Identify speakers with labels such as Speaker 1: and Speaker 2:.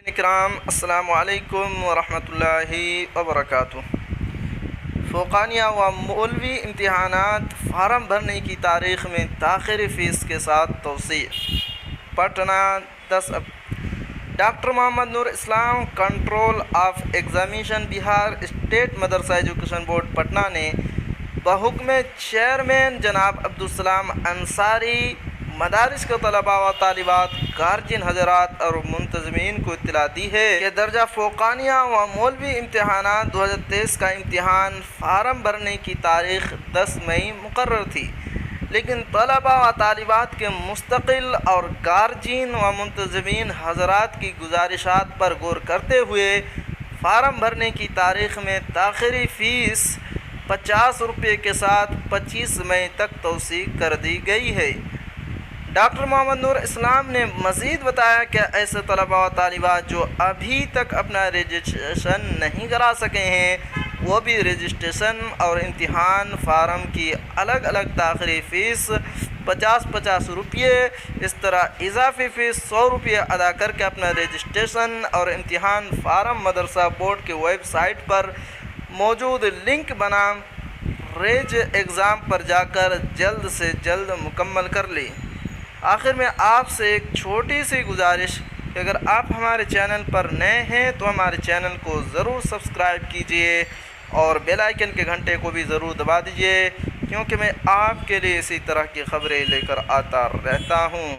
Speaker 1: اکرام السلام علیکم ورحمۃ اللہ وبرکاتہ۔ فوقانیہ و مولوی امتحانات فارم بھرنے کی تاریخ میں تاخیر فیس کے ساتھ توسیع۔ Patna 10 doctor Muhammad Noor Islam control of examination Bihar state مدرسہ ایجوکیشن بورڈ پٹنہ نے بحکم چیئرمین جناب عبدالسلام انصاری مدارس کے طلباء و طالبات، گارجین حضرات اور منتظمین کو اطلاع دی ہے کہ درجہ فوقانیہ و مولوی امتحانات 2023 کا امتحان فارم بھرنے کی تاریخ 10 مئی مقرر تھی، لیکن طلباء و طالبات کے مستقل اور گارجین و منتظمین حضرات کی گزارشات پر غور کرتے ہوئے فارم بھرنے کی تاریخ میں تاخیری فیس 50 روپے کے ساتھ 25 مئی تک توسیع کر دی گئی ہے۔ ڈاکٹر محمد نور اسلام نے مزید بتایا کہ ایسے طلباء و طالبات جو ابھی تک اپنا رجسٹریشن نہیں کرا سکے ہیں، وہ بھی رجسٹریشن اور امتحان فارم کی الگ الگ تاخیری فیس 50 روپے، اس طرح اضافی فیس 100 روپے ادا کر کے اپنا رجسٹریشن اور امتحان فارم مدرسہ بورڈ کی ویب سائٹ پر موجود لنک بنام ریج ایگزام پر جا کر جلد سے جلد مکمل کر لی۔ آخر میں آپ سے ایک چھوٹی سی گزارش کہ اگر آپ ہمارے چینل پر نئے ہیں تو ہمارے چینل کو ضرور سبسکرائب کیجئے اور بیل آئیکن کے گھنٹے کو بھی ضرور دبا دیجئے، کیونکہ میں آپ کے لیے اسی طرح کی خبریں لے کر آتا رہتا ہوں۔